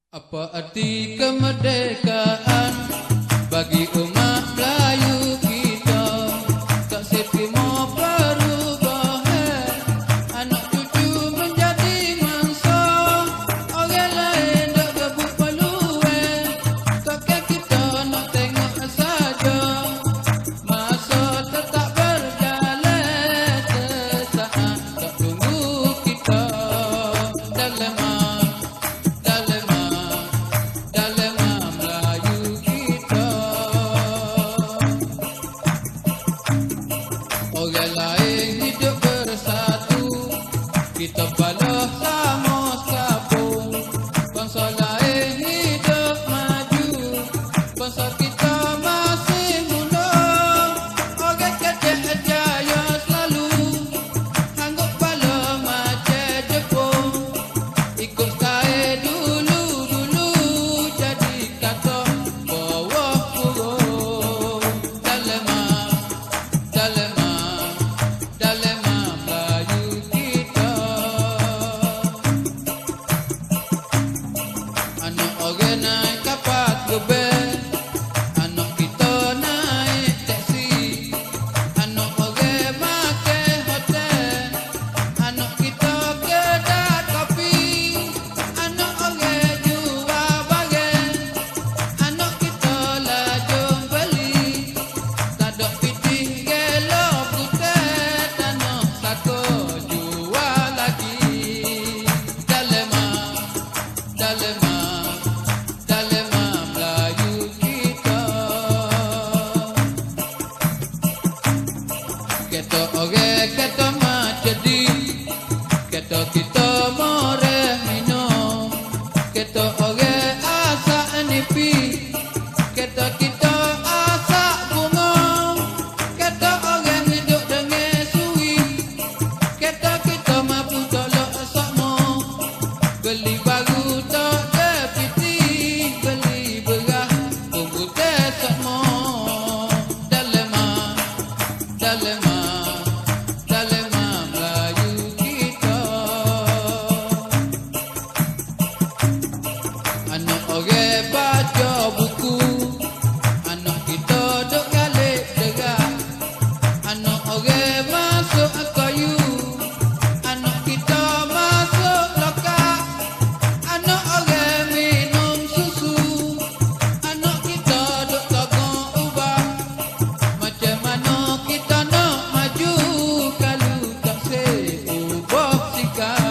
Apa arti kemerdekaan bagi umat Melayu kita? Tak seterima perubahan, anak cucu menjadi mangsa. Orang lain dak rebut peluang, takkan kita nak tengok saja. Masa tetap berjalan sesaat, tak tunggu kita dalam orang lain hidup bersatu, kita balah sama sabun. Bangsa lain hidup maju, bangsa kita masih muda. Orang kecil jaya selalu, anggap bala macam Jepun. Ikut kaya dulu-dulu, jadi kata bawah kurung. Orang naik kapal gebel, anak kita naik taksi. Anak orang makan hotel, anak kita kedai kopi. Anak orang jual barang, anak kita lajung beli. Tadak pitih gelo putih, tanah sako jual lagi. Kata orang kata macam di, kata kita moreh minum. Kata orang asak nipi, kata kita asak bunga. Kata orang hidup dengan suwi, kata kita mampu tolak sakmo. Beli baru tak dapiti, beli beras tunggu tes sakmo. Anak orang baca buku, anak kita duk galik derah. Anak orang masuk kayu, anak kita masuk lokak. Anak orang minum susu, anak kita duk tokong ubah. Macam mana kita nak maju kalau tak seubah sikap?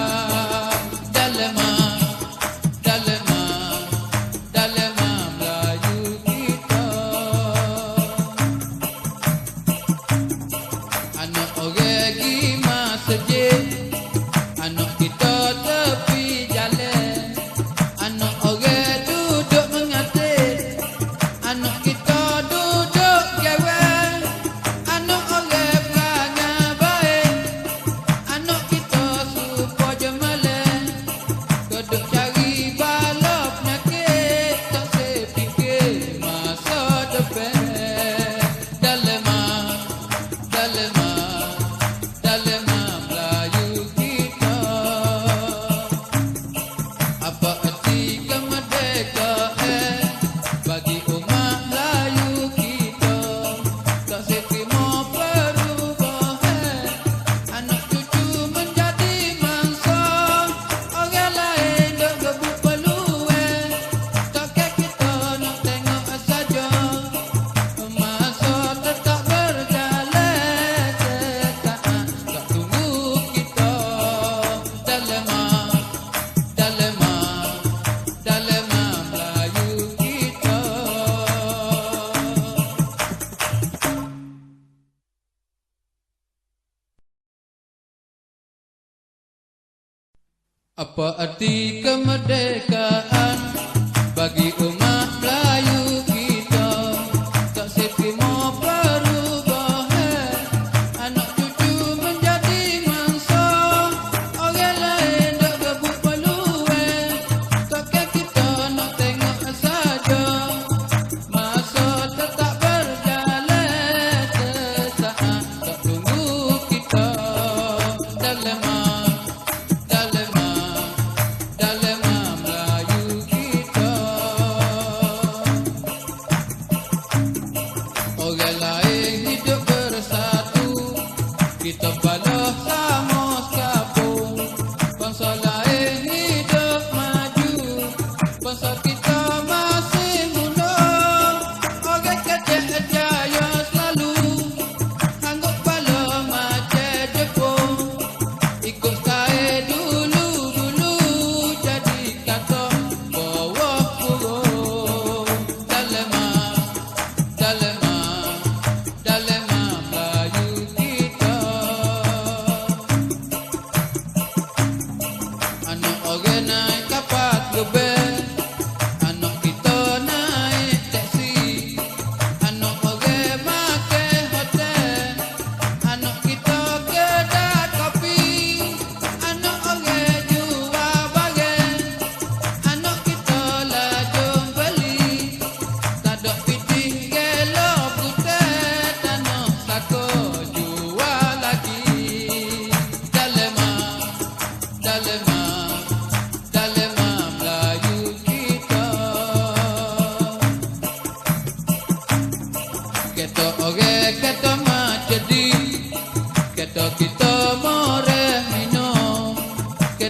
Anak orang pergi masjid, anak kita tepi jalan. Anak orang duduk mengatik, anak kita duduk gawan. Anak orang perangai baik, anak kita suka jemalan. Kodok cari bala penyakit, tak sepikir masa depan. Apa arti kemerdekaan bagi umat Melayu kita? Tak seterima perubahan, anak cucu menjadi mangsa. Orang lain dak rebut peluang, takkan kita nak tengok saja. Masa tetap berjalan sesaat, tak tunggu kita dalam Melayu kita. Apa arti kemerdekaan bagi umat Melayu kita? Tak seterima perubahan, anak cucu menjadi mangsa. Orang lain dak rebut peluang, takkan kita nak tengok saja. Masa tetap berjalan sesaat, tak tunggu kita dalam Melayu kita.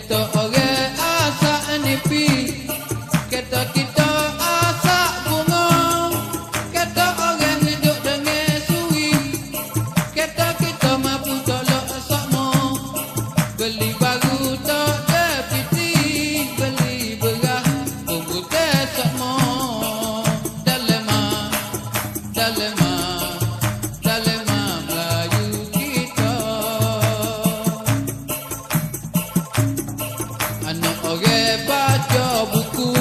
Kita orang asak nipi, kita asak bunga. Kita orang hidup dengan suri, kita mampu tolak sakmo. Beli baru tak dapiti, beli beras tunggu tak sakmo. Dalema Melayu kita. Anak orang baca buku,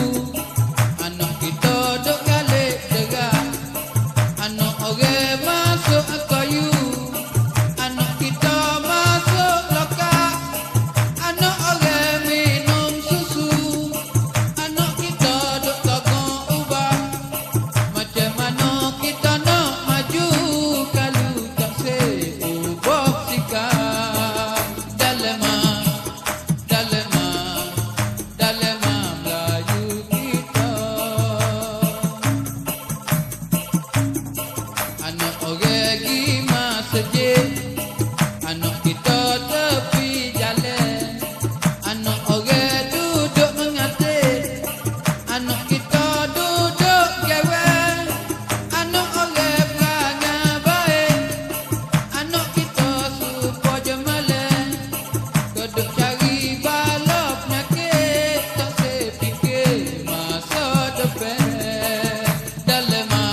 anak kita duk galik derang. Anak orang masuk kayu, anak kita masuk lokak. Anak orang minum susu, anak kita duk tokong ubah. Macam mana kita nak maju kalau tak seubah sikap. Dalema Melayu kita. Anak orang gi masjid, anak kita tepi jalan. Anak orang duduk mengatik, anak kita duduk gawan. Anak orang perangai baik, anak kita supaya jemalan. Keduk cari bala penyakit, tak sepikir masa depan. Dalema